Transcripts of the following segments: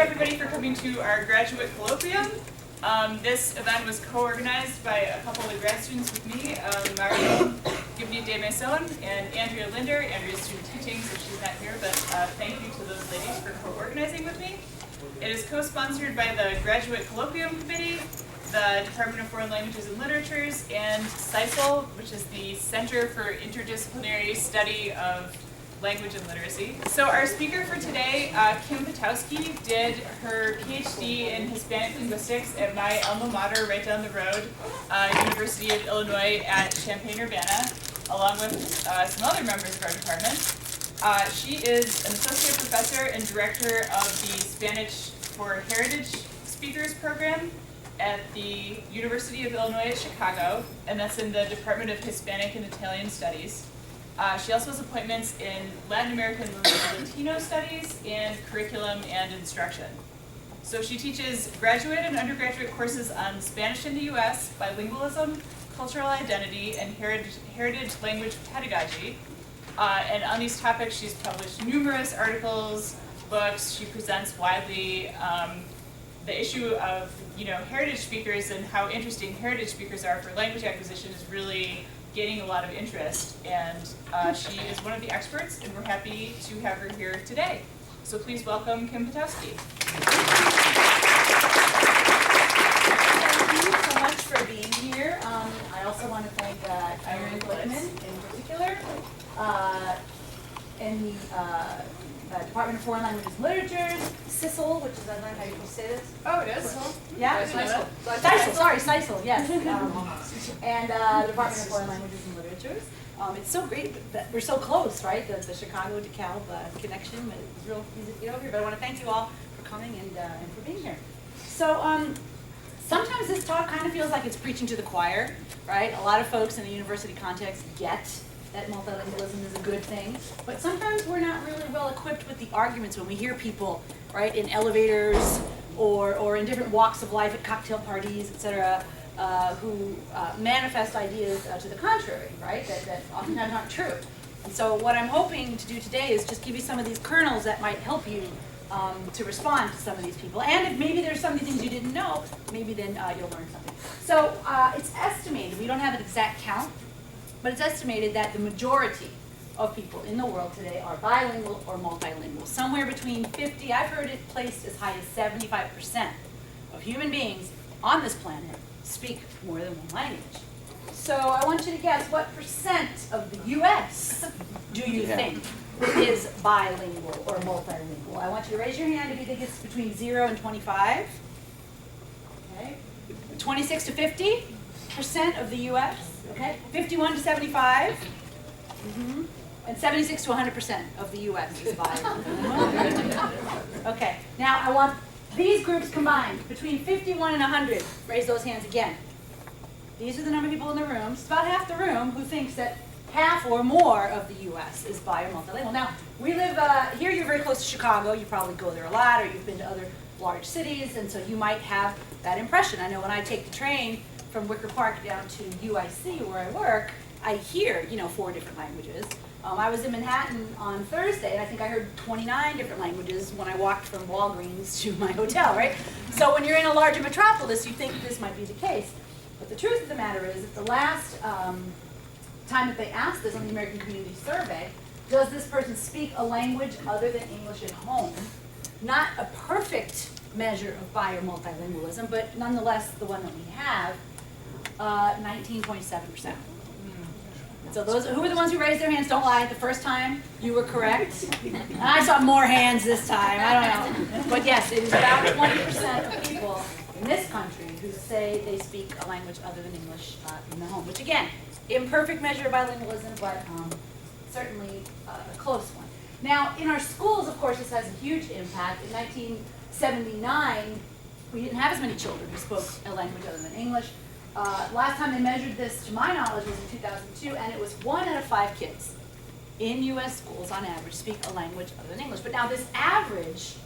everybody for coming to our graduate colloquium. This event was co-organized by a couple of grad students with me, Mario Gibney de Maison and Andrea Linder. Andrea's student teaching, so she's not here, but thank you to those ladies for co-organizing with me. It is co-sponsored by the Graduate Colloquium Committee, the Department of Foreign Languages and Literatures, and CISL, which is the Center for Interdisciplinary Study of Language and Literacy. So our speaker for today, Kim Potowski, did her PhD in Hispanic Linguistics at my alma mater right down the road, University of Illinois at Champaign-Urbana, along with some other members of our department. She is an associate professor and director of the Spanish for Heritage Speakers program at the University of Illinois at Chicago, and that's in the Department of Hispanic and Italian Studies. She also has appointments in Latin American and Latino studies and curriculum and instruction. So she teaches graduate and undergraduate courses on Spanish in the U.S., bilingualism, cultural identity, and heritage language pedagogy. And on these topics, she's published numerous articles, books. She presents widely. The issue of heritage speakers and how interesting heritage speakers are for language acquisition is really gaining a lot of interest, and she is one of the experts, and we're happy to have her here today. So please welcome Kim Potowski. Thank you so much for being here. I also want to thank Erin Glickman in particular, in the Department of Foreign Languages and Literatures, CISL, which is, I learned how you say this. Oh, it is? Yeah? CISL, sorry, CISL, yes. And the Department of Foreign Languages and Literatures. It's so great that we're so close, right? The Chicago DeKalb connection. It was real easy to get over here, but I want to thank you all for coming and for being here. So sometimes this talk kind of feels like it's preaching to the choir, right? A lot of folks in the university context get that multilingualism is a good thing, but sometimes we're not really well equipped with the arguments when we hear people, right, in elevators or in different walks of life at cocktail parties, etc., who manifest ideas to the contrary, right, that oftentimes aren't true. And so what I'm hoping to do today is just give you some of these kernels that might help you to respond to some of these people. And if maybe there's some of the things you didn't know, maybe then you'll learn something. So it's estimated, we don't have an exact count, but it's estimated that the majority of people in the world today are bilingual or multilingual. Somewhere between 50, I've heard it placed as high as 75% of human beings on this planet speak more than one language. So I want you to guess what percent of the US do you think is bilingual or multilingual? I want you to raise your hand if you think it's between 0 and 25. Okay. 26 to 50% of the US. Okay. 51 to 75. Mm-hmm. And 76 to 100% of the US is bilingual. Okay. Now I want these groups combined, between 51 and 100, raise those hands again. These are the number of people in the room. It's about half the room who thinks that half or more of the U.S. is bi or multilingual. Now, we live here, you're very close to Chicago. You probably go there a lot, or you've been to other large cities, and so you might have that impression. I know when I take the train from Wicker Park down to UIC, where I work, I hear, 4 different languages. I was in Manhattan on Thursday, and I think I heard 29 different languages when I walked from Walgreens to my hotel, right? So when you're in a larger metropolis, you think this might be the case. But the truth of the matter is that the last time that they asked this on the American Community Survey, does this person speak a language other than English at home? Not a perfect measure of bi or multilingualism, but nonetheless the one that we have, 19.7%. So those who were the ones who raised their hands, don't lie. The first time you were correct. And I saw more hands this time. I don't know. But yes, it is about 20% of people in this country who say they speak a language other than English in the home. Which again, imperfect measure of bilingualism, but certainly a close one. Now, in our schools, of course, this has a huge impact. In 1979, we didn't have as many children who spoke a language other than English. Last time they measured this, to my knowledge, was in 2002, and it was 1 out of 5 kids in U.S. schools, on average, speak a language other than English. But now this average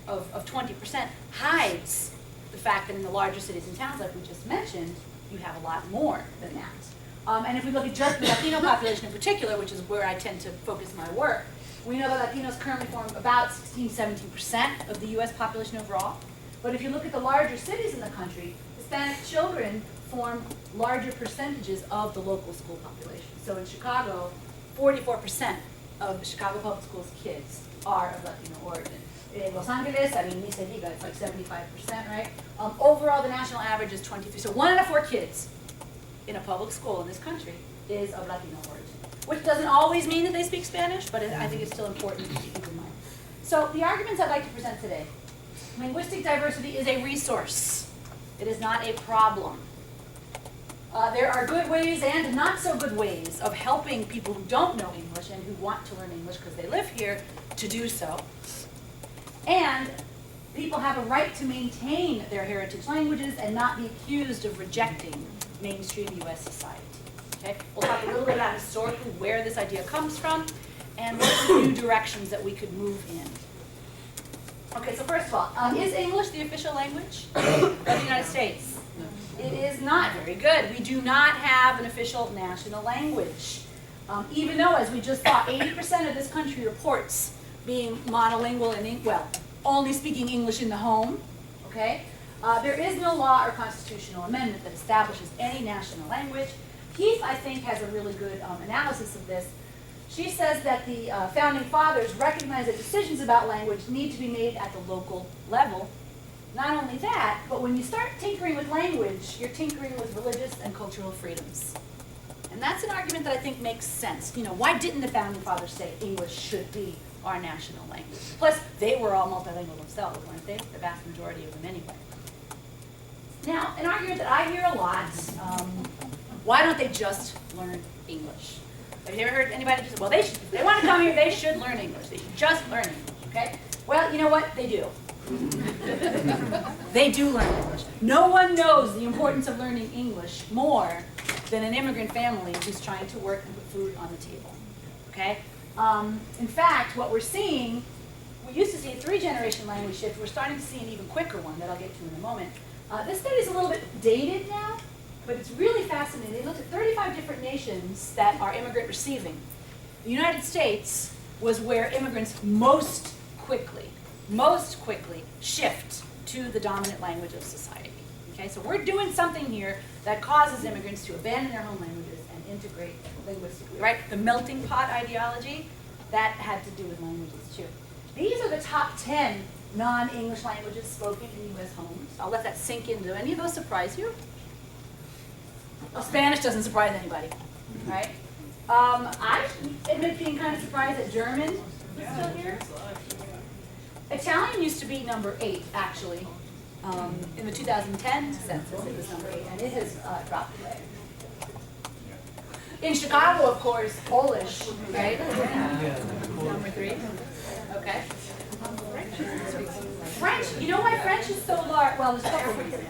of 20% hides the fact that in the larger cities and towns, like we just mentioned, you have a lot more than that. And if we look at just the Latino population in particular, which is where I tend to focus my work, We know that Latinos currently form about 16–17% of the US population overall. But if you look at the larger cities in the country, Hispanic children form larger percentages of the local school population. So in Chicago, 44% of the Chicago Public Schools kids are of Latino origin. In Los Angeles, I mean, ni se diga, it's like 75%, right? Overall, the national average is 23. So 1 out of 4 kids in a public school in this country is of Latino origin, which doesn't always mean that they speak Spanish, but I think it's still important to keep in mind. So the arguments I'd like to present today: linguistic diversity is a resource. It is not a problem. There are good ways and not so good ways of helping people who don't know English and who want to learn English because they live here to do so. And people have a right to maintain their heritage languages and not be accused of rejecting mainstream US society. Okay? We'll talk a little bit about historically where this idea comes from and what are the new directions that we could move in. Okay, so first of all, is English the official language of the United States? It is not very good. We do not have an official national language. Even though, as we just saw, 80% of this country reports being monolingual and, well, only speaking English in the home, okay? There is no law or constitutional amendment that establishes any national language. Keith, I think, has a really good analysis of this. She says that the founding fathers recognized that decisions about language need to be made at the local level. Not only that, but when you start tinkering with language, you're tinkering with religious and cultural freedoms. And that's an argument that I think makes sense. You know, why didn't the founding fathers say English should be our national language? Plus, they were all multilingual themselves, weren't they? The vast majority of them anyway. Now, an argument that I hear a lot, why don't they just learn English? Have you ever heard anybody just say, well, if they want to come here, they should learn English. They should just learn English, okay? Well, you know what? They do. They do learn English. No one knows the importance of learning English more than an immigrant family who's trying to work and put food on the table, okay? In fact, what we're seeing, we used to see a 3-generation language shift. We're starting to see an even quicker one that I'll get to in a moment. This study is a little bit dated now, but it's really fascinating. They looked at 35 different nations that are immigrant receiving. The United States was where immigrants most quickly shift to the dominant language of society. Okay, so we're doing something here that causes immigrants to abandon their home languages and integrate linguistically, right? The melting pot ideology, that had to do with languages too. These are the top 10 non-English languages spoken in U.S. homes. I'll let that sink in. Do any of those surprise you? Well, Spanish doesn't surprise anybody, right? I admit being kind of surprised that German is still here. Italian used to be number 8, actually. In the 2010 census, it was number 8, and it has dropped away. In Chicago, of course, Polish, right? Number 3. Okay. French. You know why French is so large? Well, there's a couple reasons.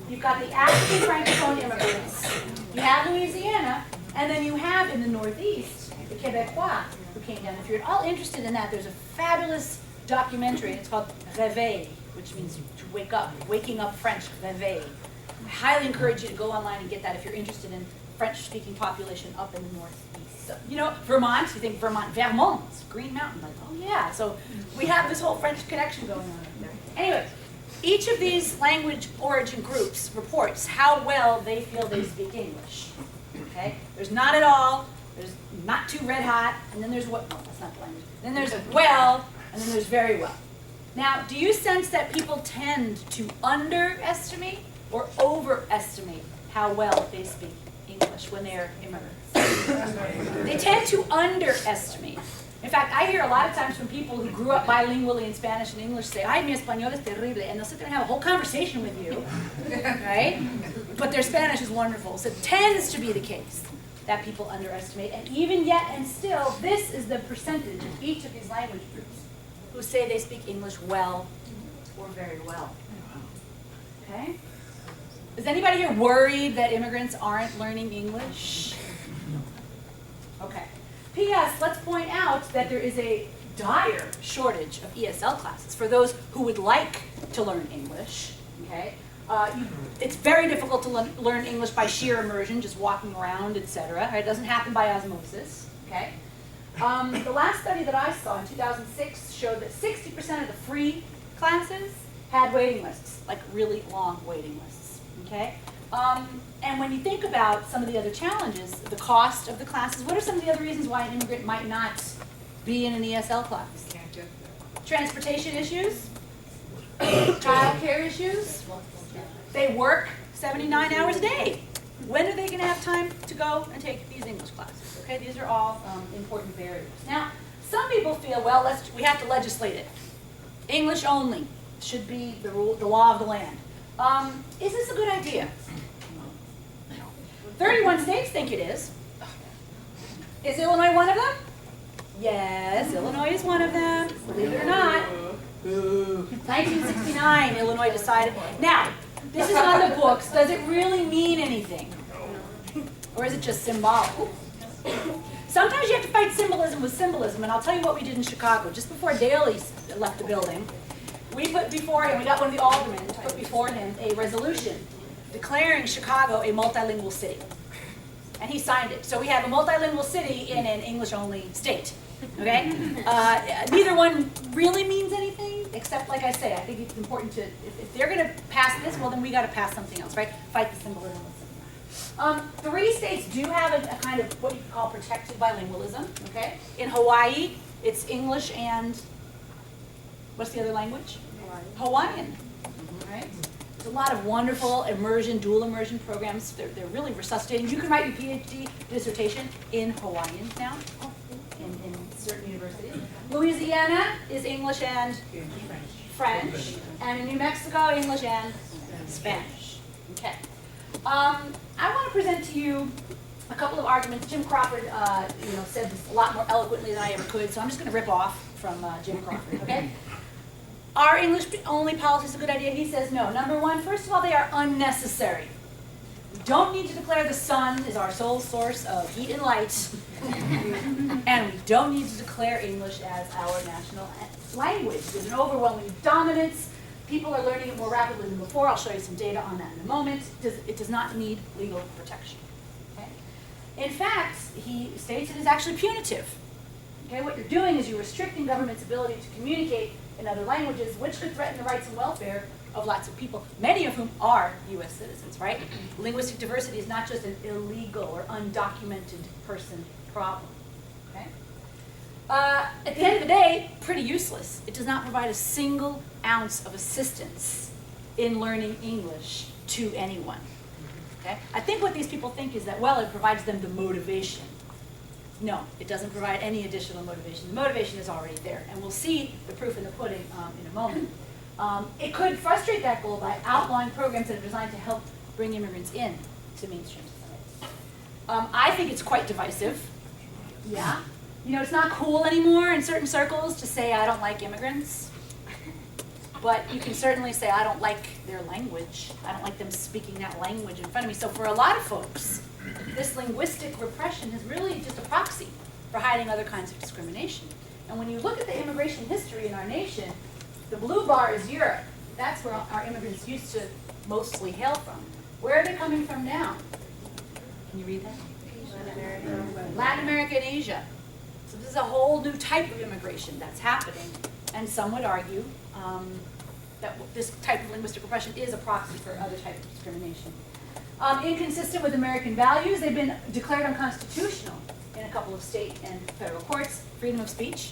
You've got the African Francophone immigrants. You have Louisiana, and then you have in the Northeast the Quebecois who came down. If you're at all interested in that, there's a fabulous documentary. It's called Réveil, which means to wake up, waking up French, Réveil. I highly encourage you to go online and get that if you're interested in French-speaking population up in the Northeast. So, you know, Vermont, you think Vermont, Green Mountain, like, oh yeah. So we have this whole French connection going on up there. Anyway, each of these language origin groups reports how well they feel they speak English. Okay? There's not at all, there's not too red hot, and then there's what, no, that's not the language. Then there's well, and then there's very well. Now, do you sense that people tend to underestimate or overestimate how well they speak English when they're immigrants? They tend to underestimate. In fact, I hear a lot of times from people who grew up bilingually in Spanish and English say, ay, mi español es terrible, and they'll sit there and have a whole conversation with you, right? But their Spanish is wonderful. So it tends to be the case that people underestimate, and even yet and still, this is the percentage of each of these language groups who say they speak English well or very well. Okay? Is anybody here worried that immigrants aren't learning English? Okay. P.S. Let's point out that there is a dire shortage of ESL classes for those who would like to learn English. Okay? It's very difficult to learn English by sheer immersion, just walking around, etc. It doesn't happen by osmosis. Okay? The last study that I saw in 2006 showed that 60% of the free classes had waiting lists, like really long waiting lists, okay? And when you think about some of the other challenges, the cost of the classes, what are some of the other reasons why an immigrant might not be in an ESL class? Transportation issues, child care issues, they work 79 hours a day. When are they going to have time to go and take these English classes? Okay, these are all important barriers. Now, some people feel, well, we have to legislate it. English only should be the rule, the law of the land. Is this a good idea? 31 states think it is. Is Illinois one of them? Yes, Illinois is one of them, believe it or not. 1969, Illinois decided. Now, this is on the books. Does it really mean anything? Or is it just symbolic? Sometimes you have to fight symbolism with symbolism, and I'll tell you what we did in Chicago. Just before Daley left the building, we put before him, we got one of the aldermen to put before him a resolution declaring Chicago a multilingual city. And he signed it. So we have a multilingual city in an English-only state. Okay? Neither one really means anything, except, like I say, I think it's important to, if they're going to pass this, well, then we got to pass something else, right? Fight the symbolism with something. 3 states do have a kind of what you could call protected bilingualism. Okay? In Hawaii, it's English and what's the other language? Hawaiian. Right? There's a lot of wonderful immersion, dual immersion programs. They're really resuscitating. You can write your PhD dissertation in Hawaiian now. In certain universities. Louisiana is English and French, and in New Mexico, English and Spanish. Okay. I want to present to you a couple of arguments. Jim Crawford, said this a lot more eloquently than I ever could, so I'm just going to rip off from Jim Crawford. Okay. Are English-only policies a good idea? He says no. Number one, first of all, they are unnecessary. We don't need to declare the sun is our sole source of heat and light. And we don't need to declare English as our national language. There's an overwhelming dominance. People are learning it more rapidly than before. I'll show you some data on that in a moment. It does not need legal protection. Okay? In fact, he states it is actually punitive. Okay? What you're doing is you're restricting government's ability to communicate in other languages, which could threaten the rights and welfare of lots of people, many of whom are U.S. citizens, right? Linguistic diversity is not just an illegal or undocumented person problem, okay? At the end of the day, pretty useless. It does not provide a single ounce of assistance in learning English to anyone, okay? I think what these people think is that, well, it provides them the motivation. No, it doesn't provide any additional motivation. The motivation is already there, and we'll see the proof in the pudding in a moment. It could frustrate that goal by outlawing programs that are designed to help bring immigrants in to mainstream society. I think it's quite divisive. Yeah. It's not cool anymore in certain circles to say I don't like immigrants. But you can certainly say I don't like their language. I don't like them speaking that language in front of me. So for a lot of folks, this linguistic repression is really just a proxy for hiding other kinds of discrimination. And when you look at the immigration history in our nation, the blue bar is Europe. That's where our immigrants used to mostly hail from. Where are they coming from now? Can you read that? Latin America and Asia. So this is a whole new type of immigration that's happening. And some would argue that this type of linguistic repression is a proxy for other types of discrimination. Inconsistent with American values, they've been declared unconstitutional in a couple of state and federal courts. Freedom of speech.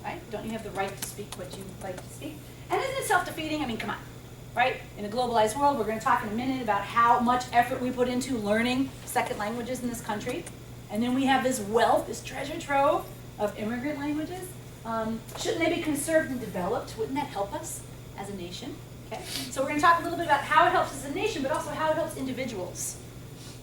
Right? Don't you have the right to speak what you like to speak? And isn't it self-defeating? I mean, come on, right? In a globalized world, we're going to talk in a minute about how much effort we put into learning second languages in this country. And then we have this wealth, this treasure trove of immigrant languages. Shouldn't they be conserved and developed? Wouldn't that help us as a nation? Okay. So we're going to talk a little bit about how it helps us as a nation, but also how it helps individuals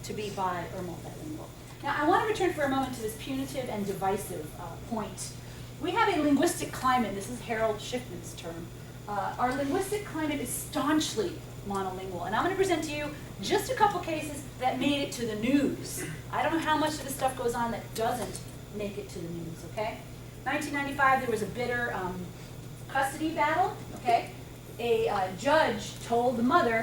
to be bi or multilingual. Now, I want to return for a moment to this punitive and divisive point. We have a linguistic climate. This is Harold Schiffman's term. Our linguistic climate is staunchly monolingual. And I'm going to present to you just a couple cases that made it to the news. I don't know how much of this stuff goes on that doesn't make it to the news, okay? 1995, there was a bitter custody battle, okay? A judge told the mother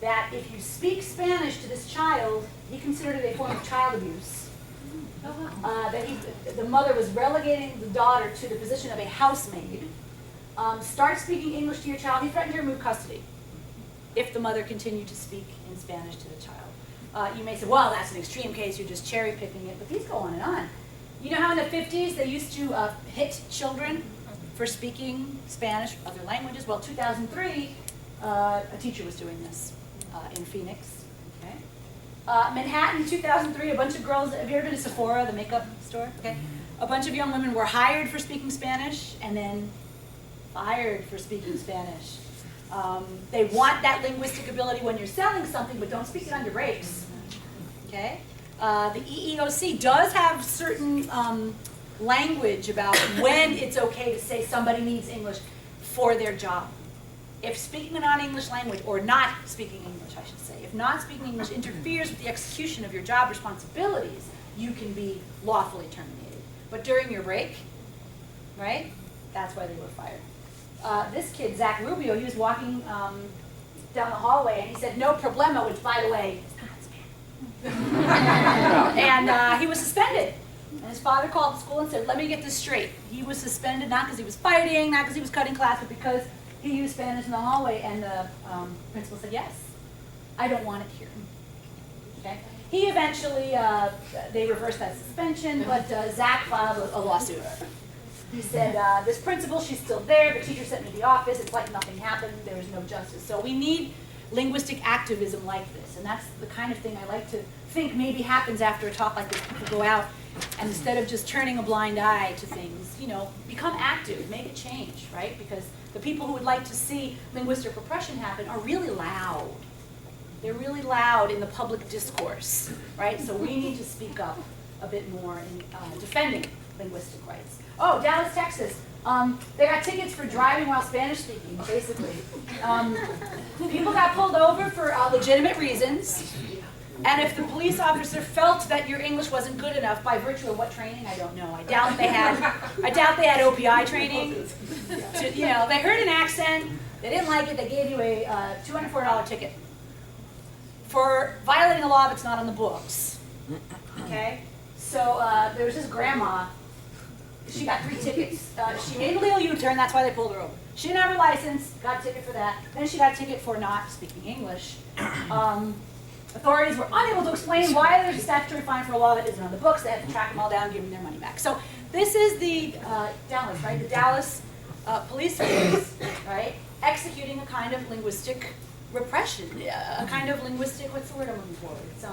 that if you speak Spanish to this child, he considered it a form of child abuse. That the mother was relegating the daughter to the position of a housemaid. Start speaking English to your child. He threatened to remove custody if the mother continued to speak in Spanish to the child. You may say, well, that's an extreme case, you're just cherry picking it, but these go on and on. You know how in the 50s they used to hit children for speaking Spanish, other languages? Well, 2003, a teacher was doing this in Phoenix. Okay. Manhattan, 2003, a bunch of girls, have you ever been to Sephora, the makeup store? Okay. A bunch of young women were hired for speaking Spanish and then fired for speaking Spanish. They want that linguistic ability when you're selling something, but don't speak it on your breaks. Okay? The EEOC does have certain language about when it's okay to say somebody needs English for their job. If speaking a non-English language, or not speaking English, I should say, if not speaking English interferes with the execution of your job responsibilities, you can be lawfully terminated. But during your break, right, that's why they were fired. This kid, Zach Rubio, he was walking down the hallway and he said, no problema, which by the way, is not Spanish. And he was suspended. And his father called the school and said, let me get this straight. He was suspended not because he was fighting, not because he was cutting class, but because he used Spanish in the hallway. And the principal said, yes, I don't want it here. Okay? He eventually, they reversed that suspension, but Zach filed a lawsuit. He said, this principal, she's still there, the teacher sent me to the office, it's like nothing happened, there was no justice. So we need linguistic activism like this, and that's the kind of thing I like to think maybe happens after a talk like this. People go out, and instead of just turning a blind eye to things, you know, become active, make a change, right? Because the people who would like to see linguistic repression happen are really loud. They're really loud in the public discourse, right? So we need to speak up a bit more in defending linguistic rights. Oh, Dallas, Texas. They got tickets for driving while Spanish speaking, basically. People got pulled over for legitimate reasons. And if the police officer felt that your English wasn't good enough, by virtue of what training, I don't know. I doubt they had OPI training. You know, they heard an accent, they didn't like it, they gave you a $204 ticket for violating a law that's not on the books. Okay? So there was this grandma. She got 3 tickets. She made a legal U-turn, that's why they pulled her over. She didn't have her license, got a ticket for that. Then she got a ticket for not speaking English. Authorities were unable to explain why there's a statutory fine for a law that isn't on the books. They had to track them all down and give them their money back. So this is the Dallas, right? The Dallas police force, right? Executing a kind of linguistic repression, a kind of linguistic, what's the word I'm looking for? It's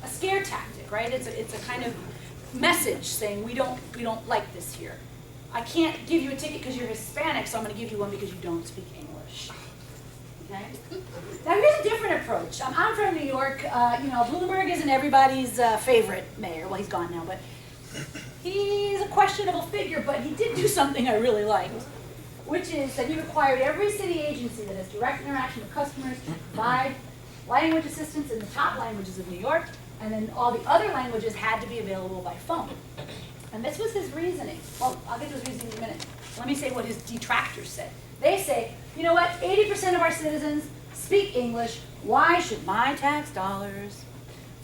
a scare tactic, right? It's a kind of message saying we don't like this here. I can't give you a ticket because you're Hispanic, so I'm going to give you one because you don't speak English. Okay? Now here's a different approach. I'm from New York. You know, Bloomberg isn't everybody's favorite mayor. Well, he's gone now, but he's a questionable figure. But he did do something I really liked, which is that he required every city agency that has direct interaction with customers to provide language assistance in the top languages of New York. And then all the other languages had to be available by phone. And this was his reasoning. Well, I'll get to his reasoning in a minute. Let me say what his detractors said. They say, you know what, 80% of our citizens speak English. Why should my tax dollars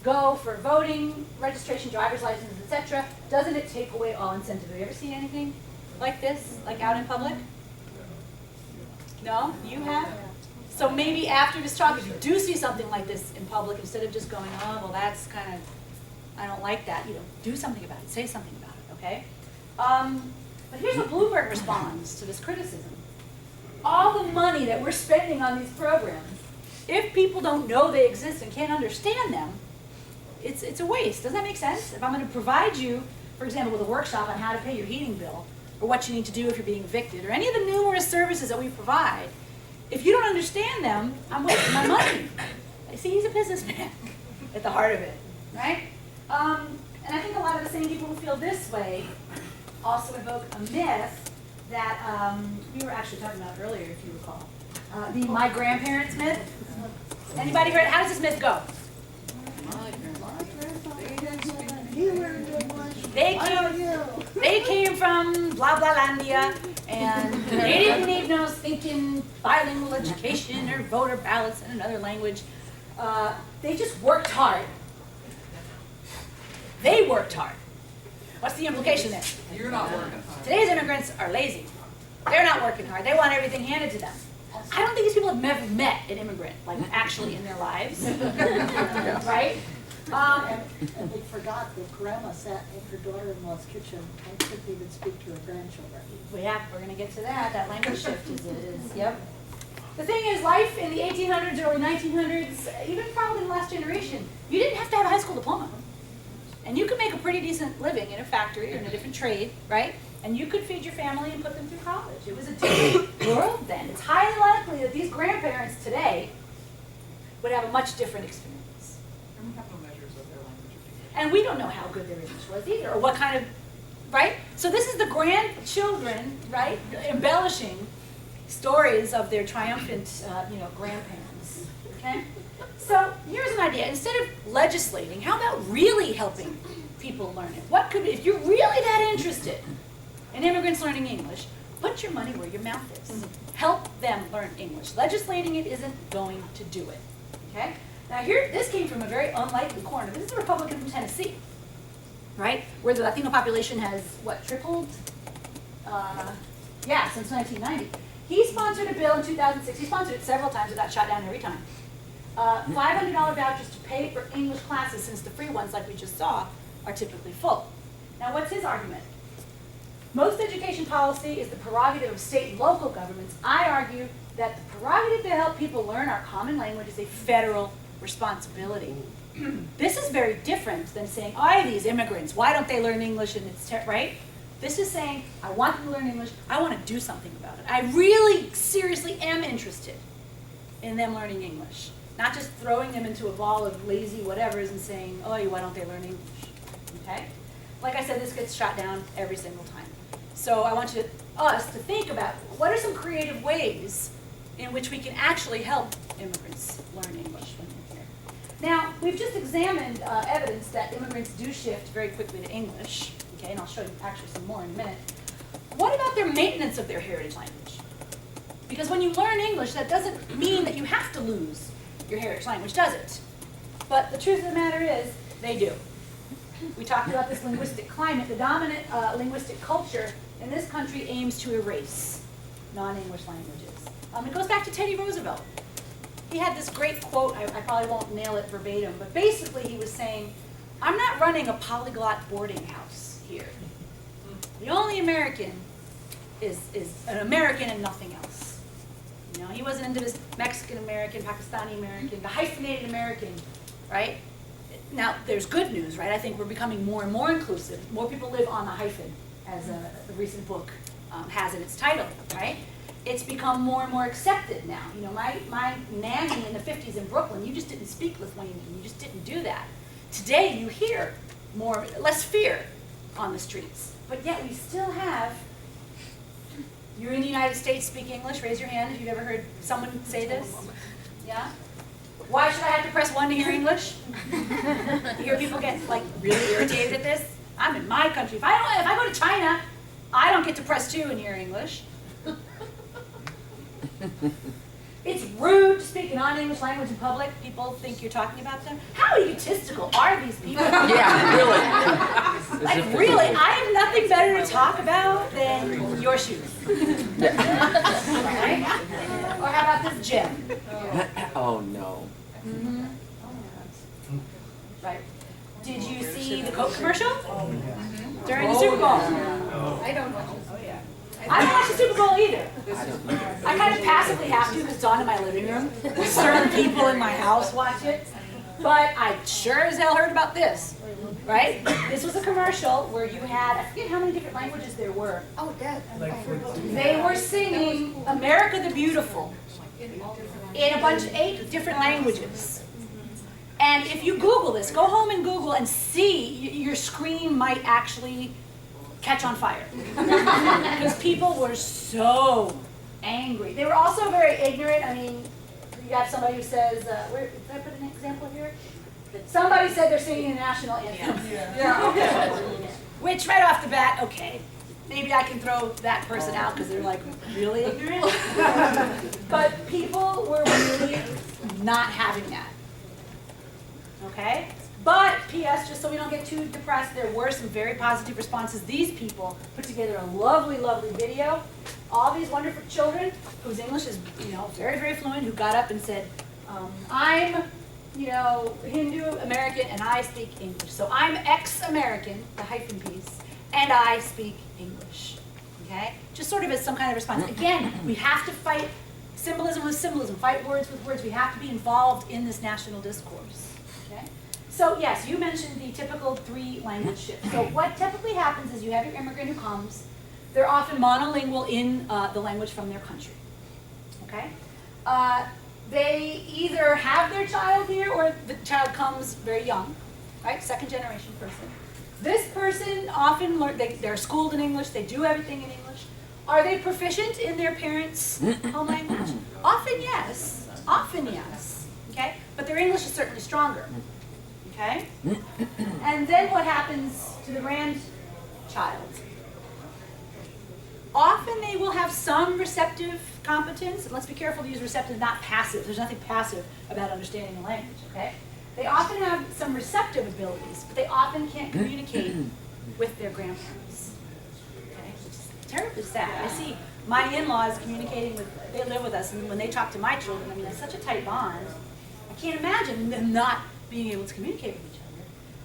go for voting, registration, driver's license, etc.? Doesn't it take away all incentive? Have you ever seen anything like this, like out in public? No? You have? So maybe after this talk, if you do see something like this in public, instead of just going, oh, well, that's kind of, I don't like that, you know, do something about it, say something about it, okay? But here's what Bloomberg responds to this criticism. All the money that we're spending on these programs, if people don't know they exist and can't understand them, it's a waste. Does that make sense? If I'm going to provide you, for example, with a workshop on how to pay your heating bill, or what you need to do if you're being evicted, or any of the numerous services that we provide, if you don't understand them, I'm wasting my money. See, he's a businessman at the heart of it, right? And I think a lot of the same people who feel this way also evoke a myth that we were actually talking about earlier, if you recall. The my grandparents myth. Anybody heard? How does this myth go? They came from blah blah landia, and they didn't need no stinking bilingual education or voter ballots in another language. They just worked hard. They worked hard. What's the implication there? You're not working hard. Today's immigrants are lazy. They're not working hard. They want everything handed to them. I don't think these people have never met an immigrant, like actually in their lives, right? And they forgot that grandma sat in her daughter-in-law's kitchen and couldn't even speak to her grandchildren. Yeah, we're going to get to that. That language shift is, yep. The thing is, life in the 1800s, early 1900s, even probably in the last generation, you didn't have to have a high school diploma. And you could make a pretty decent living in a factory or in a different trade, right? And you could feed your family and put them through college. It was a different world then. It's highly likely that these grandparents today would have a much different experience. And we have no measures of their language education. And we don't know how good their English was either, or what kind of, right? So this is the grandchildren, right, embellishing stories of their triumphant, grandparents, okay? So here's an idea. Instead of legislating, how about really helping people learn it? What could, if you're really that interested in immigrants learning English, put your money where your mouth is. Help them learn English. Legislating it isn't going to do it, okay? Now here, this came from a very unlikely corner. This is a Republican from Tennessee, right? Where the Latino population has, what, tripled? Since 1990. He sponsored a bill in 2006. He sponsored it several times. It got shot down every time. $500 vouchers to pay for English classes, since the free ones, like we just saw, are typically full. Now, what's his argument? Most education policy is the prerogative of state and local governments. I argue that the prerogative to help people learn our common language is a federal responsibility. This is very different than saying, oh, these immigrants, why don't they learn English? And it's right? This is saying, I want them to learn English. I want to do something about it. I really, seriously am interested in them learning English. Not just throwing them into a ball of lazy whatevers and saying, oh, why don't they learn English? Okay? Like I said, this gets shot down every single time. So I want us to think about what are some creative ways in which we can actually help immigrants learn English when they're here. Now, we've just examined evidence that immigrants do shift very quickly to English. Okay, and I'll show you actually some more in a minute. What about their maintenance of their heritage language? Because when you learn English, that doesn't mean that you have to lose your heritage language, does it? But the truth of the matter is, they do. We talked about this linguistic climate. The dominant linguistic culture in this country aims to erase non-English languages. It goes back to Teddy Roosevelt. He had this great quote, I probably won't nail it verbatim, but basically he was saying, I'm not running a polyglot boarding house here. The only American is an American and nothing else. You know, he wasn't into this Mexican-American, Pakistani-American, the hyphenated American, right? Now, there's good news, right? I think we're becoming more and more inclusive. More people live on the hyphen, as a recent book has in its title, right? It's become more and more accepted now. You know, my nanny in the 50s in Brooklyn, you just didn't speak Lithuanian. You just didn't do that. Today, you hear less fear on the streets. But yet, we still have, you're in the United States, speak English, raise your hand if you've ever heard someone say this. Yeah? Why should I have to press 1 to hear English? You hear people get like really irritated at this. I'm in my country. If I go to China, I don't get to press 2 and hear English. It's rude to speak a non-English language in public. People think you're talking about them. How egotistical are these people? Yeah, really. Like really, I have nothing better to talk about than your shoes. Right? Or how about this gym? Oh no. Mm-hmm. Right. Did you see the Coke commercial during the Super Bowl? I don't know. I don't watch the Super Bowl either. I kind of passively have to because it's on in my living room. Certain people in my house watch it. But I sure as hell heard about this, right? This was a commercial where you had, I forget how many different languages there were. Oh, Dad. They were singing America the Beautiful in a bunch of 8 different languages. And if you Google this, go home and Google and see, your screen might actually catch on fire. Because people were so angry. They were also very ignorant. I mean, you got somebody who says, did I put an example here? Somebody said they're singing the national anthem. Yeah. Which right off the bat, okay, maybe I can throw that person out because they're like really ignorant. But people were really not having that. Okay? But PS, just so we don't get too depressed, there were some very positive responses. These people put together a lovely, lovely video. All these wonderful children whose English is, very, very fluent, who got up and said, I'm, Hindu American and I speak English. So I'm ex-American, the hyphen piece, and I speak English. Okay? Just sort of as some kind of response. Again, we have to fight symbolism with symbolism, fight words with words. We have to be involved in this national discourse. Okay? So yes, you mentioned the typical 3-language shift. So what typically happens is you have your immigrant who comes. They're often monolingual in the language from their country. Okay? They either have their child here or the child comes very young, right? Second generation person. This person often they're schooled in English, they do everything in English. Are they proficient in their parents' home language? Often yes. Often yes. Okay? But their English is certainly stronger. Okay? And then what happens to the grandchild? Often they will have some receptive competence, and let's be careful to use receptive, not passive. There's nothing passive about understanding the language, okay? They often have some receptive abilities, but they often can't communicate with their grandparents. Okay? It's terribly sad. I see my in-laws communicating with, they live with us, and when they talk to my children, I mean, it's such a tight bond. I can't imagine them not being able to communicate with each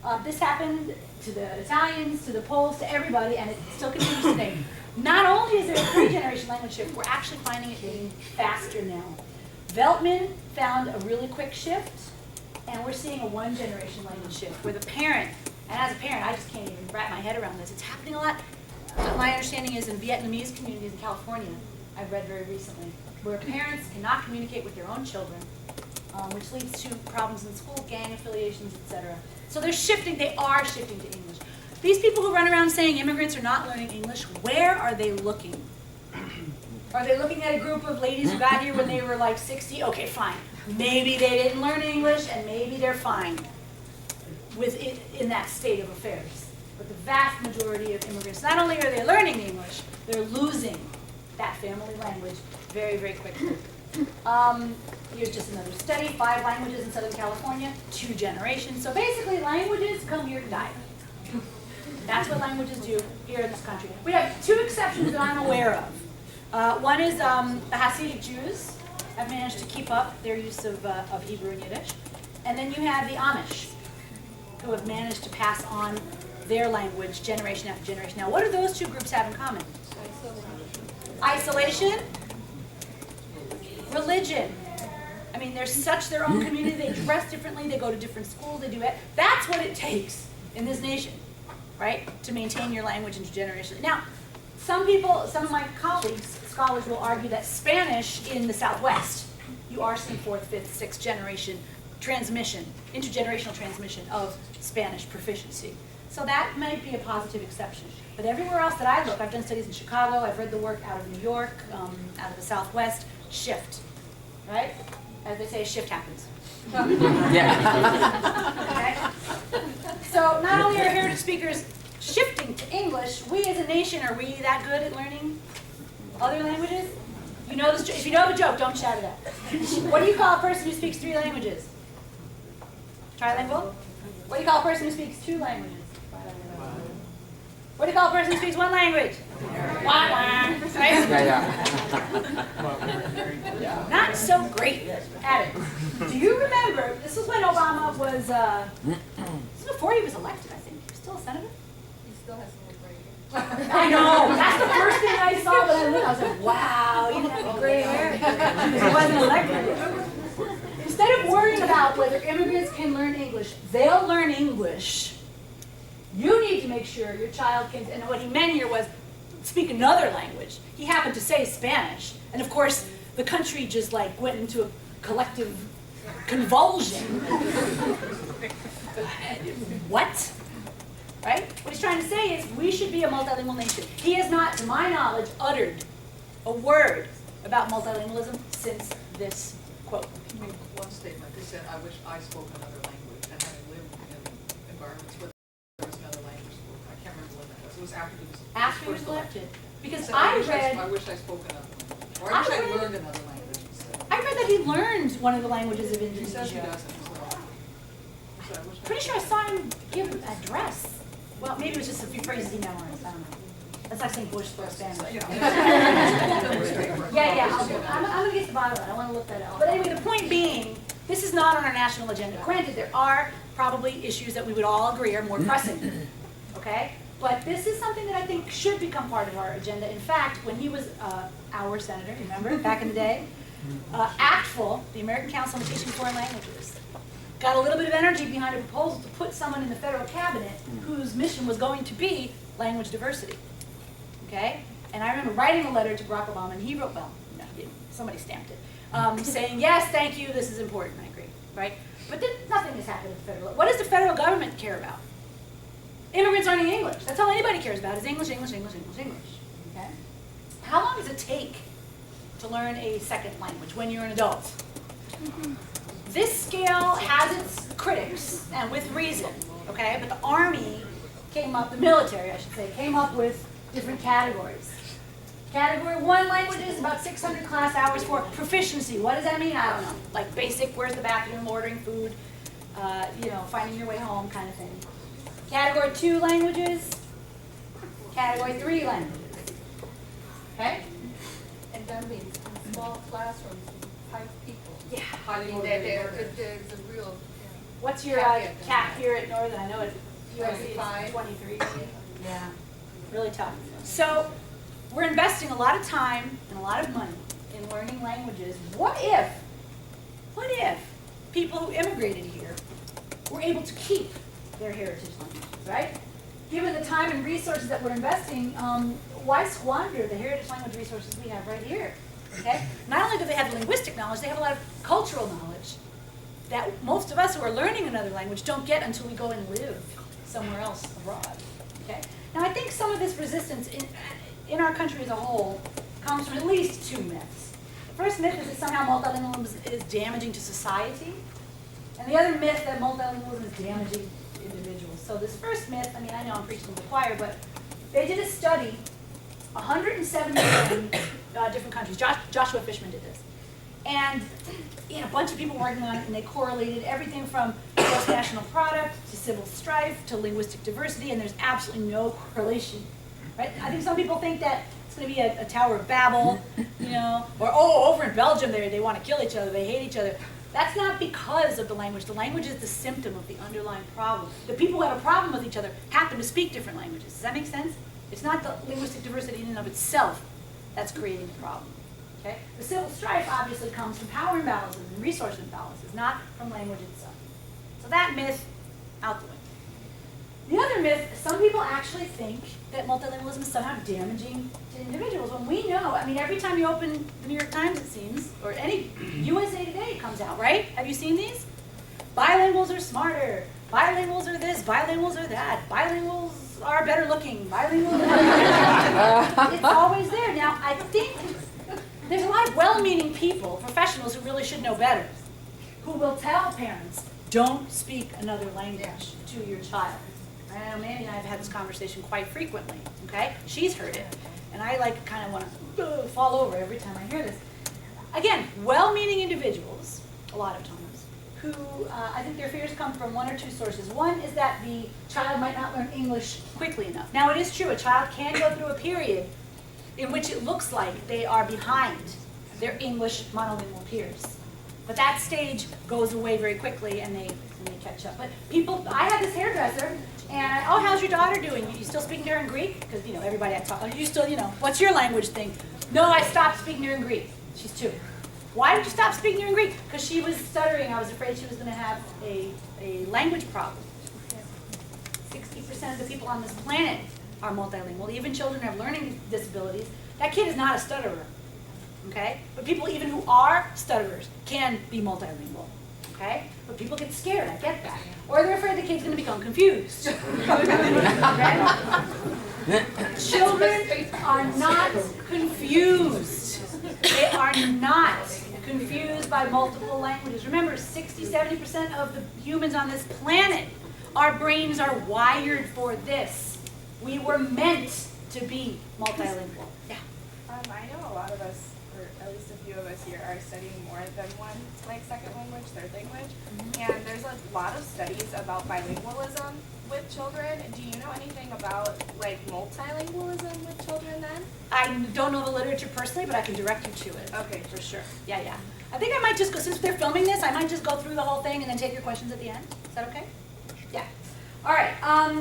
other. This happened to the Italians, to the Poles, to everybody, and it still continues today. Not only is there a 3-generation language shift, we're actually finding it being faster now. Veltman found a really quick shift, and we're seeing a 1-generation language shift where the parent, and as a parent, I just can't even wrap my head around this. It's happening a lot. My understanding is in Vietnamese communities in California, I've read very recently, where parents cannot communicate with their own children, which leads to problems in school, gang affiliations, etc. So they're shifting, they are shifting to English. These people who run around saying immigrants are not learning English, where are they looking? Are they looking at a group of ladies who got here when they were like 60? Okay, fine. Maybe they didn't learn English, and maybe they're fine with it in that state of affairs. But the vast majority of immigrants, not only are they learning English, they're losing that family language very, very quickly. Here's just another study, 5 languages in Southern California, 2 generations. So basically, languages come here to die. That's what languages do here in this country. We have 2 exceptions that I'm aware of. One is the Hasidic Jews have managed to keep up their use of Hebrew and Yiddish. And then you have the Amish, who have managed to pass on their language generation after generation. Now, what do those 2 groups have in common? Isolation, religion. I mean, they're such their own community, they dress differently, they go to different schools, they do it. That's what it takes in this nation, right, to maintain your language intergenerationally. Now, some of my colleagues, scholars, will argue that Spanish in the Southwest, you are seeing 4th, 5th, 6th generation transmission, intergenerational transmission of Spanish proficiency. So that might be a positive exception. But everywhere else that I look, I've done studies in Chicago, I've read the work out of New York, out of the Southwest, shift, right? As they say, a shift happens. Yeah. Okay? So not only are heritage speakers shifting to English, we as a nation, are we that good at learning other languages? You know this, if you know the joke, don't shout it out. What do you call a person who speaks 3 languages? Trilingual? What do you call a person who speaks 2 languages? What do you call a person who speaks 1 language? Wah, wah, right? Yeah. Not so great at it. Do you remember, this was when Obama was, this was before he was elected, I think. He was still a senator? He still has some gray hair. I know, that's the first thing I saw when I looked. I was like, wow, you didn't have gray hair. He wasn't elected. Instead of worrying about whether immigrants can learn English, they'll learn English. You need to make sure your child can, and what he meant here was speak another language. He happened to say Spanish. And of course, the country just like went into a collective convulsion. What? Right? What he's trying to say is we should be a multilingual nation. He has not, to my knowledge, uttered a word about multilingualism since this quote. He made one statement. He said, I wish I spoke another language. And having lived in environments where there was another language spoken, I can't remember when that was. It was after he was After he was first elected. Because said, I I wish I spoke another language. Or I wish I learned another language instead. read that he learned one of the languages of He says he Indonesia. doesn't. So. So I wish I Pretty sure I saw him give an address. Well, maybe it was just a few phrases he memorized, I don't know. That's like saying Bush for Spanish. Yeah, I'm gonna get to the bottom of it, I wanna look that up. But anyway, the point being, this is not on our national agenda. Granted, there are probably issues that we would all agree are more pressing, okay? But this is something that I think should become part of our agenda. In fact, when he was our senator, remember, back in the day, ACTFL, the American Council on Teaching Foreign Languages, got a little bit of energy behind a proposal to put someone in the federal cabinet whose mission was going to be language diversity. Okay? And I remember writing a letter to Barack Obama, and he wrote, well, no, he didn't. Somebody stamped it, saying, yes, thank you, this is important, I agree, right? But then nothing has happened at the federal level. What does the federal government care about? Immigrants learning English. That's all anybody cares about is English, English, English, English, English. Okay? How long does it take to learn a second language when you're an adult? This scale has its critics, and with reason, okay? But the Army came up, the military, I should say, came up with different categories. Category 1 languages, about 600 class hours for proficiency. What does that mean? I don't know. Like basic, where's the bathroom, ordering food, finding your way home kind of thing. Category 2 languages, Category 3 languages. Okay? And that means in small classrooms, 5 people. Yeah. Highly There's motivated. a real, What's your Caveat in cap that. here at Northern? I know it's USC 25. is 23. Yeah, really tough. So we're investing a lot of time and a lot of money in learning languages. What if people who immigrated here were able to keep their heritage languages, right? Given the time and resources that we're investing, why squander the heritage language resources we have right here? Okay? Not only do they have the linguistic knowledge, they have a lot of cultural knowledge that most of us who are learning another language don't get until we go and live somewhere else abroad. Okay? Now I think some of this resistance in our country as a whole comes from at least 2 myths. The first myth is that somehow multilingualism is damaging to society, and the other myth that multilingualism is damaging to individuals. So this first myth, I know I'm preaching to the choir, but they did a study, 177 different countries. Joshua Fishman did this. And a bunch of people working on it, and they correlated everything from gross national product to civil strife to linguistic diversity, and there's absolutely no correlation. Right? I think some people think that it's going to be a Tower of Babel, or over in Belgium they want to kill each other, they hate each other. That's not because of the language. The language is the symptom of the underlying problem. The people who have a problem with each other happen to speak different languages. Does that make sense? It's not the linguistic diversity in and of itself that's creating the problem. Okay? The civil strife obviously comes from power imbalances and resource imbalances, not from language itself. So that myth, out the way. The other myth, some people actually think that multilingualism is somehow damaging to individuals, when we know, every time you open the New York Times, it seems, or any USA Today comes out, right? Have you seen these? Bilinguals are smarter, bilinguals are this, bilinguals are that, bilinguals are better looking, bilinguals are it's always there. Now, I think there's a lot of well-meaning people, professionals who really should know better, who will tell parents, don't speak another language to your child. I know Mandy and I have had this conversation quite frequently, okay? She's heard it, and I kind of want to fall over every time I hear this. Again, well-meaning individuals, a lot of times, who I think their fears come from 1 or 2 sources. One is that the child might not learn English quickly enough. Now, it is true, a child can go through a period in which it looks like they are behind their English monolingual peers. But that stage goes away very quickly, and they catch up. But I had this hairdresser, and how's your daughter doing? You still speaking to her in Greek? Because everybody I talk, you still, what's your language thing? No, I stopped speaking to her in Greek. She's 2. Why did you stop speaking to her in Greek? Because she was stuttering. I was afraid she was going to have a language problem. 60% of the people on this planet are multilingual. Even children who have learning disabilities. That kid is not a stutterer. Okay? But people even who are stutterers can be multilingual. Okay? But people get scared, I get that. Or they're afraid the kid's going to become confused. Okay? Children are not confused. They are not confused by multiple languages. Remember, 60-70% of the humans on this planet, our brains are wired for this. We were meant to be multilingual. Yeah. I know a lot of us, or at least a few of us here, are studying more than one like second language, third language. And there's a lot of studies about bilingualism with children. Do you know anything about like multilingualism with children then? I don't know the literature personally, but I can direct you to it. Okay, For sure. Yeah, yeah. I think I might just go, since they're filming this, I might just go through the whole thing and then take your questions at the end. Is that okay? Yeah. All right.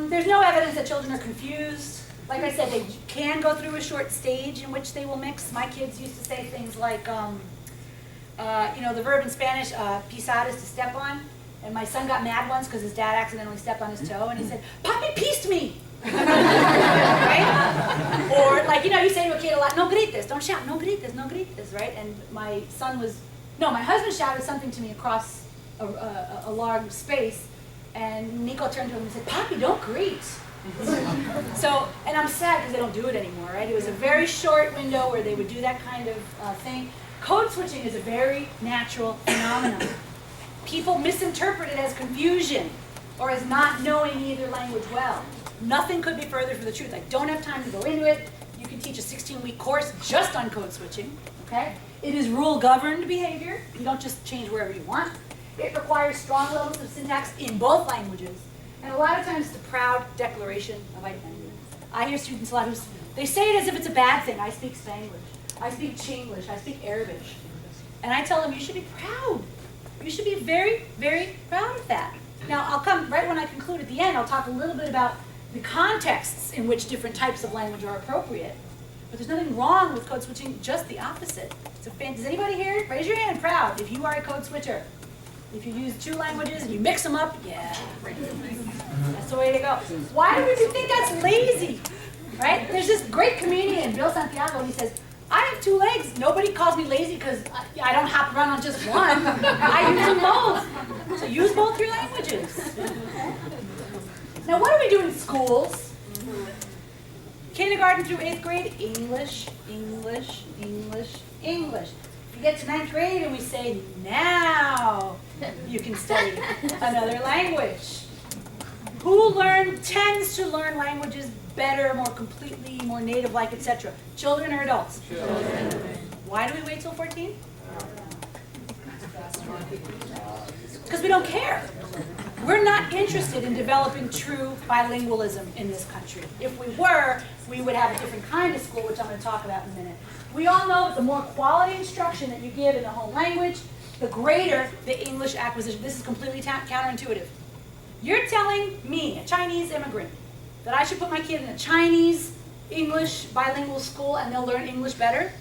There's no evidence that children are confused. Like I said, they can go through a short stage in which they will mix. My kids used to say things like, the verb in Spanish, pisar is to step on. And my son got mad once because his dad accidentally stepped on his toe, and he said, "Papi pieced me." Right? Or like, you say to a kid a lot, "No grites, don't shout, no grites, no grites," right? And my husband shouted something to me across a large space, and Nico turned to him and said, "Papi, don't greet." So, and I'm sad because they don't do it anymore, right? It was a very short window where they would do that kind of thing. Code switching is a very natural phenomenon. People misinterpret it as confusion or as not knowing either language well. Nothing could be further from the truth. I don't have time to go into it. You can teach a 16-week course just on code switching, okay? It is rule-governed behavior. You don't just change wherever you want. It requires strong levels of syntax in both languages. And a lot of times it's a proud declaration of identity. I hear students a lot who they say it as if it's a bad thing. I speak Spanglish. I speak Chinglish. I speak Arabic. And I tell them, you should be proud. You should be very, very proud of that. Now, I'll come right when I conclude at the end. I'll talk a little bit about the contexts in which different types of language are appropriate. But there's nothing wrong with code switching, just the opposite. Does anybody here, raise your hand proud if you are a code switcher? If you use two languages and you mix them up, yeah, that's the way to go. Why do we think that's lazy, right? There's this great comedian, Bill Santiago, and he says, I have two legs. Nobody calls me lazy because I don't hop around on just one. I use them both. So use both your languages. Now, what do we do in schools? Kindergarten through 8th grade, English, English, English, English. We get to 9th grade and we say, now you can study another language. Who tends to learn languages better, more completely, more native-like, etc.? Children or adults? Children. Why do we wait till 14? Because we don't care. We're not interested in developing true bilingualism in this country. If we were, we would have a different kind of school, which I'm going to talk about in a minute. We all know that the more quality instruction that you give in the home language, the greater the English acquisition. This is completely counterintuitive. You're telling me, a Chinese immigrant, that I should put my kid in a Chinese English bilingual school and they'll learn English better?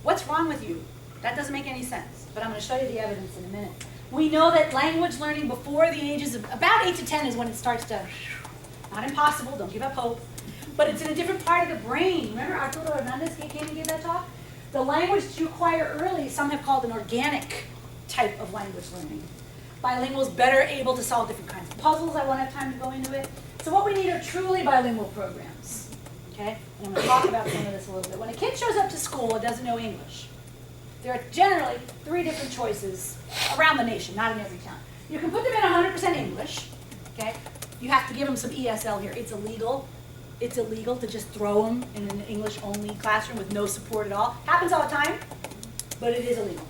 What's wrong with you? That doesn't make any sense, but I'm going to show you the evidence in a minute. We know that language learning before the ages of about 8 to 10 is when it starts to, not impossible, don't give up hope, but it's in a different part of the brain. Remember Arturo Hernandez came and gave that talk? The language that you acquire early, some have called an organic type of language learning. Bilinguals better able to solve different kinds of puzzles. I won't have time to go into it. So what we need are truly bilingual programs, okay? And I'm going to talk about some of this a little bit. When a kid shows up to school and doesn't know English, there are generally 3 different choices around the nation, not in every town. You can put them in 100% English, okay? You have to give them some ESL here. It's illegal. It's illegal to just throw them in an English-only classroom with no support at all. Happens all the time, but it is illegal.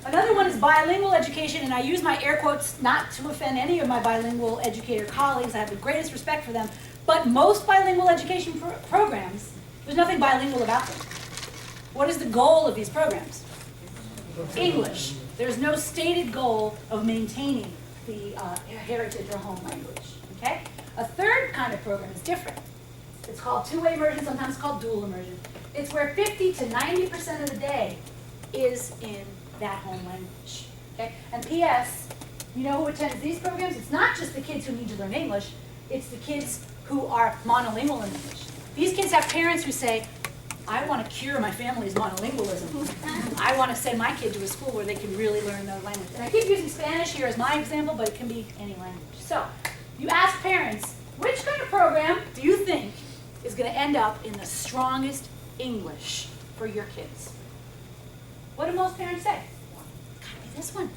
Another one is bilingual education, and I use my air quotes not to offend any of my bilingual educator colleagues. I have the greatest respect for them. But most bilingual education programs, there's nothing bilingual about them. What is the goal of these programs? English. There's no stated goal of maintaining the heritage or home language. Okay? A third kind of program is different. It's called two-way immersion, sometimes called dual immersion. It's where 50 to 90% of the day is in that home language. Okay? And P.S., you know who attends these programs? It's not just the kids who need to learn English, it's the kids who are monolingual in English. These kids have parents who say, I want to cure my family's monolingualism. I want to send my kid to a school where they can really learn another language. And I keep using Spanish here as my example, but it can be any language. So, you ask parents, which kind of program do you think is going to end up in the strongest English for your kids? What do most parents say? Gotta be this one.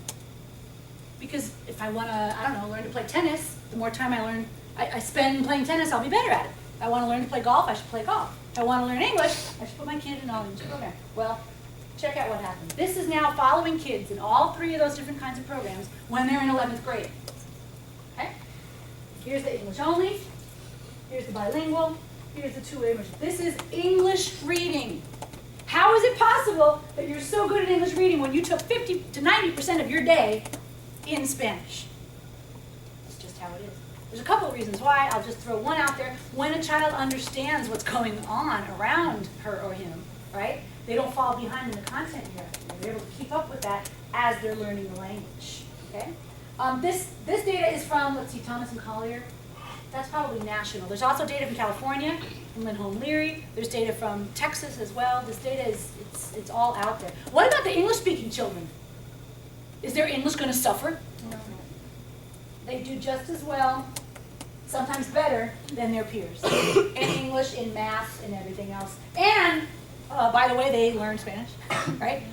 Because if I want to, I don't know, learn to play tennis, the more time I spend playing tennis, I'll be better at it. If I want to learn to play golf, I should play golf. If I want to learn English, I should put my kid in an English program. Well, check out what happened. This is now following kids in all 3 of those different kinds of programs when they're in 11th grade. Okay? Here's the English only. Here's the bilingual. Here's the two-way immersion. This is English reading. How is it possible that you're so good at English reading when you took 50 to 90% of your day in Spanish? It's just how it is. There's a couple of reasons why. I'll just throw one out there. When a child understands what's going on around her or him, right? They don't fall behind in the content here. They're able to keep up with that as they're learning the language. Okay? This data is from, let's see, Thomas and Collier. That's probably national. There's also data from California, from Lindholm Leary. There's data from Texas as well. This data is, it's all out there. What about the English-speaking children? Is their English going to suffer? No. They do just as well, sometimes better, than their peers. In English, in math, and everything else. And, by the way, they learn Spanish, right?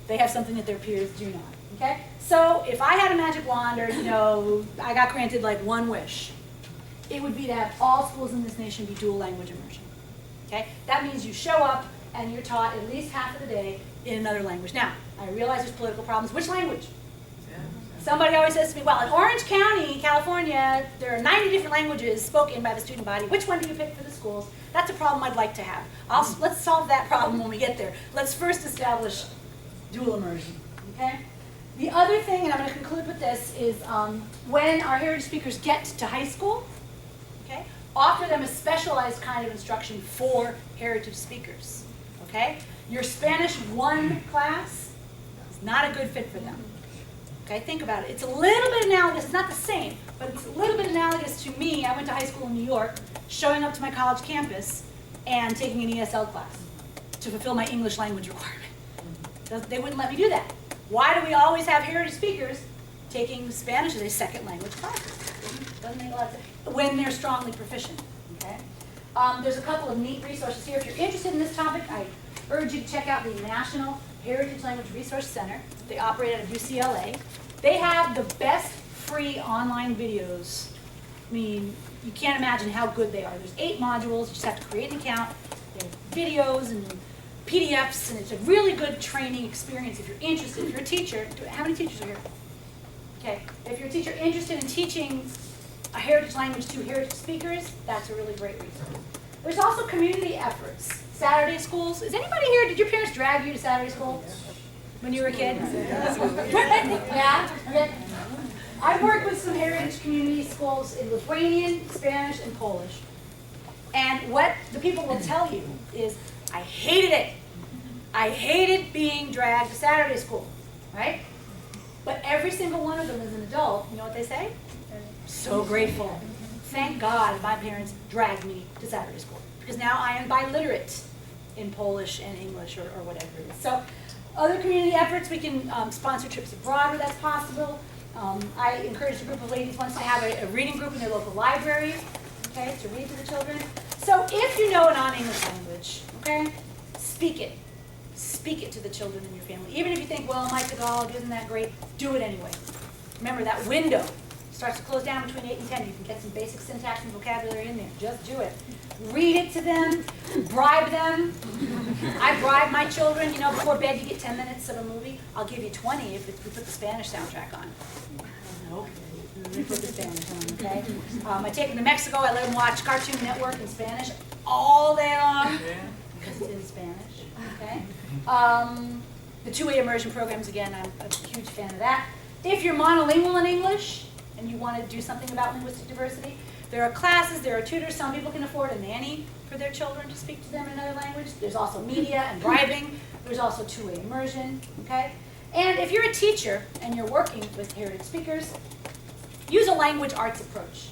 They have something that their peers do not, okay? So if I had a magic wand, or, I got granted like one wish, it would be to have all schools in this nation be dual language immersion. Okay? That means you show up and you're taught at least half of the day in another language. Now, I realize there's political problems. Which language? Somebody always says to me, well, in Orange County, California, there are 90 different languages spoken by the student body. Which one do you pick for the schools? That's a problem I'd like to have. Let's solve that problem when we get there. Let's first establish dual immersion. Okay? The other thing, and I'm going to conclude with this, is when our heritage speakers get to high school, okay, offer them a specialized kind of instruction for heritage speakers. Okay? Your Spanish 1 class is not a good fit for them. Okay, think about it. It's a little bit analogous. It's not the same, but it's a little bit analogous to me. I went to high school in New York, showing up to my college campus and taking an ESL class to fulfill my English language requirement. They wouldn't let me do that. Why do we always have heritage speakers taking Spanish as a second language class? Doesn't make a lot of sense. When they're strongly proficient. Okay? There's a couple of neat resources here. If you're interested in this topic, I urge you to check out the National Heritage Language Resource Center. They operate out of UCLA. They have the best free online videos. I mean, you can't imagine how good they are. There's 8 modules. You just have to create an account. They have videos and PDFs, and it's a really good training experience if you're interested. If you're a teacher, how many teachers are here? Okay. If you're a teacher interested in teaching a heritage language to heritage speakers, that's a really great resource. There's also community efforts. Saturday schools. Is anybody here, did your parents drag you to Saturday school when you were a kid? Yeah? Okay. I've worked with some heritage community schools in Lithuanian, Spanish, and Polish. And what the people will tell you is, I hated it. I hated being dragged to Saturday school, right? But every single one of them as an adult, you know what they say? So grateful. Thank God my parents dragged me to Saturday school, because now I am biliterate in Polish and English or whatever it is. So other community efforts, we can sponsor trips abroad where that's possible. I encouraged a group of ladies once to have a reading group in their local library, okay, to read to the children. So if you know a non-English language, okay, speak it. Speak it to the children in your family. Even if you think, well, my Tagalog isn't that great, do it anyway. Remember, that window starts to close down between 8 and 10. You can get some basic syntax and vocabulary in there. Just do it. Read it to them. Bribe them. I bribe my children. Before bed you get 10 minutes of a movie. I'll give you 20 if we put the Spanish soundtrack on. Okay. We put the Spanish on, okay? I take them to Mexico. I let them watch Cartoon Network in Spanish all day long because it's in Spanish, okay? The two-way immersion programs, again, I'm a huge fan of that. If you're monolingual in English and you want to do something about linguistic diversity, there are classes, there are tutors. Some people can afford a nanny for their children to speak to them in another language. There's also media and bribing. There's also two-way immersion, okay? And if you're a teacher and you're working with heritage speakers, use a language arts approach.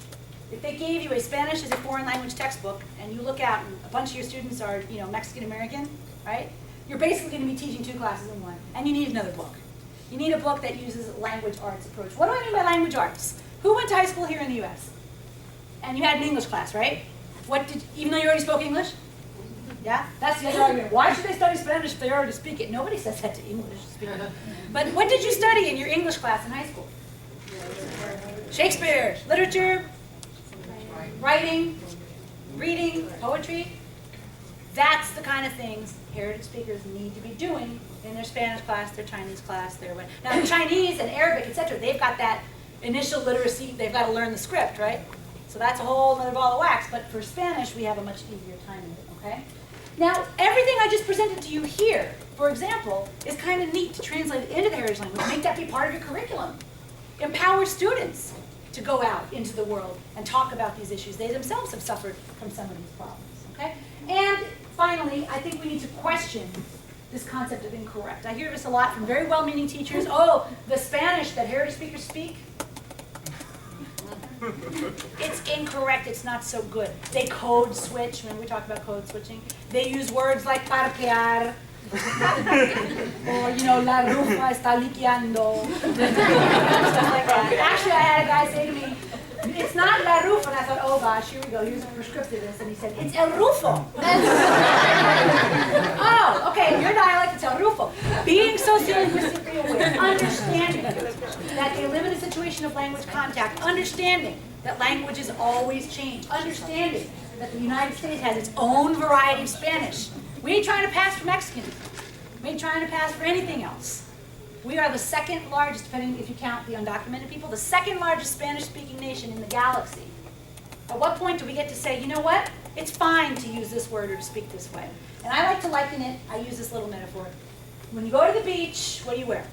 If they gave you a Spanish as a foreign language textbook and you look out and a bunch of your students are, Mexican-American, right? You're basically going to be teaching 2 classes in one, and you need another book. You need a book that uses language arts approach. What do I mean by language arts? Who went to high school here in the U.S.? And you had an English class, right? Even though you already spoke English? Yeah? That's the other argument. Why should they study Spanish if they already speak it? Nobody says that to English speakers. But what did you study in your English class in high school? Shakespeare, literature, writing, reading, poetry. That's the kind of things heritage speakers need to be doing in their Spanish class, their Chinese class, their what. Now in Chinese and Arabic, etc., they've got that initial literacy, they've got to learn the script, right? So that's a whole other ball of wax, but for Spanish, we have a much easier time with it, okay? Now, everything I just presented to you here, for example, is kind of neat to translate into the heritage language. Make that be part of your curriculum. Empower students to go out into the world and talk about these issues. They themselves have suffered from some of these problems, okay? And finally, I think we need to question this concept of incorrect. I hear this a lot from very well-meaning teachers. Oh, the Spanish that heritage speakers speak, it's incorrect, it's not so good. They code switch, when we talk about code switching. They use words like parquear, or, you know, la rufa está liqueando. Stuff like that. Actually, I had a guy say to me, it's not la rufa, and I thought, oh gosh, here we go, he was a prescriptivist, and he said, it's el rufo. Oh, okay, in your dialect, it's el rufo. Being sociolinguistically aware, understanding that they live in a situation of language contact, understanding that languages always change, understanding that the United States has its own variety of Spanish. We ain't trying to pass for Mexicans. We ain't trying to pass for anything else. We are the second largest, depending if you count the undocumented people, the second largest Spanish-speaking nation in the galaxy. At what point do we get to say, you know what? It's fine to use this word or to speak this way. And I like to liken it, I use this little metaphor. When you go to the beach, what do you wear?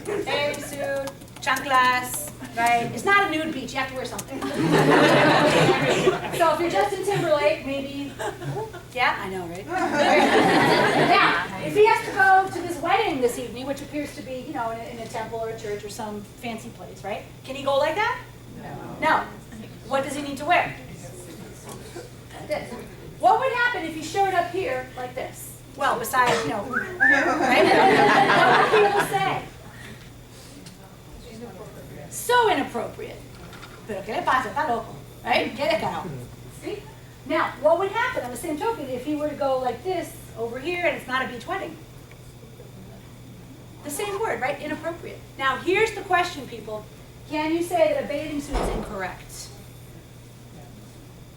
Bathing suit, chanclas, right? It's not a nude beach, you have to wear something. So if you're Justin Timberlake, maybe, yeah, I know, right? Now, if he has to go to this wedding this evening, which appears to be, you know, in a temple or a church or some fancy place, right? Can he go like that? No. What does he need to wear? This. What would happen if he showed up here like this? Well, besides, you know, right? What would people say? So inappropriate. Pero ¿qué le pasa? Está loco. Right? ¿Qué le carajo? See? Now, what would happen on the same token if he were to go like this over here and it's not a beach wedding? The same word, right? Inappropriate. Now, here's the question, people. Can you say that a bathing suit is incorrect?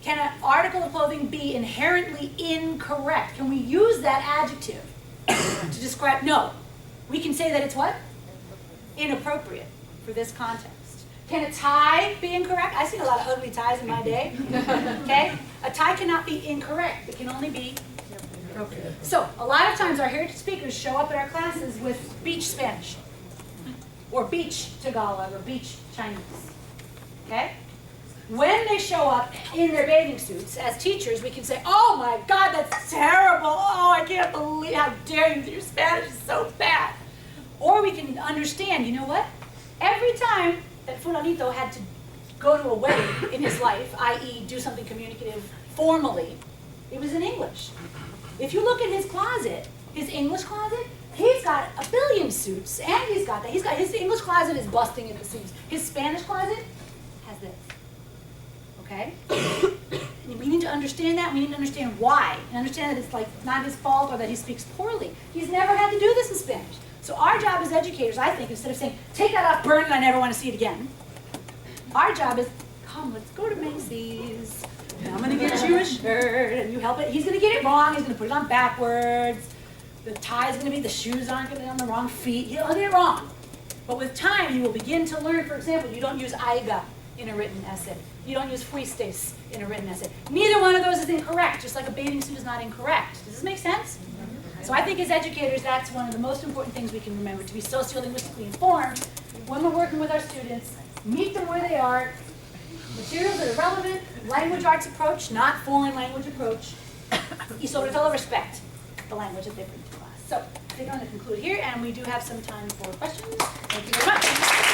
Can an article of clothing be inherently incorrect? Can we use that adjective to describe? No. We can say that it's what? Inappropriate for this context. Can a tie be incorrect? I've seen a lot of ugly ties in my day. Okay? A tie cannot be incorrect. It can only be appropriate. So, a lot of times our heritage speakers show up in our classes with beach Spanish, or beach Tagalog, or beach Chinese. Okay? When they show up in their bathing suits, as teachers, we can say, oh my God, that's terrible. Oh, I can't believe, how dare you, your Spanish is so bad. Or we can understand, you know what? Every time that Fulanito had to go to a wedding in his life, i.e. do something communicative formally, it was in English. If you look at his closet, his English closet, he's got a billion suits, and he's got that. He's got, his English closet is busting at the seams. His Spanish closet has this. Okay? We need to understand that. We need to understand why. And understand that it's like not his fault or that he speaks poorly. He's never had to do this in Spanish. So our job as educators, I think, instead of saying, take that off, burn it, I never want to see it again. Our job is, come, let's go to Macy's. And I'm going to get you a shirt, and you help it. He's going to get it wrong. He's going to put it on backwards. The tie's going to be, the shoes aren't going to be on the wrong feet. He'll get it wrong. But with time, you will begin to learn, for example, you don't use aiga in a written essay. You don't use fuistes in a written essay. Neither one of those is incorrect, just like a bathing suit is not incorrect. Does this make sense? So I think as educators, that's one of the most important things we can remember, to be sociolinguistically informed when we're working with our students, meet them where they are, materials that are relevant, language arts approach, not foreign language approach, y sobre todo respect the language that they bring to class. So I think I'm going to conclude here, and we do have some time for questions. Thank you very much.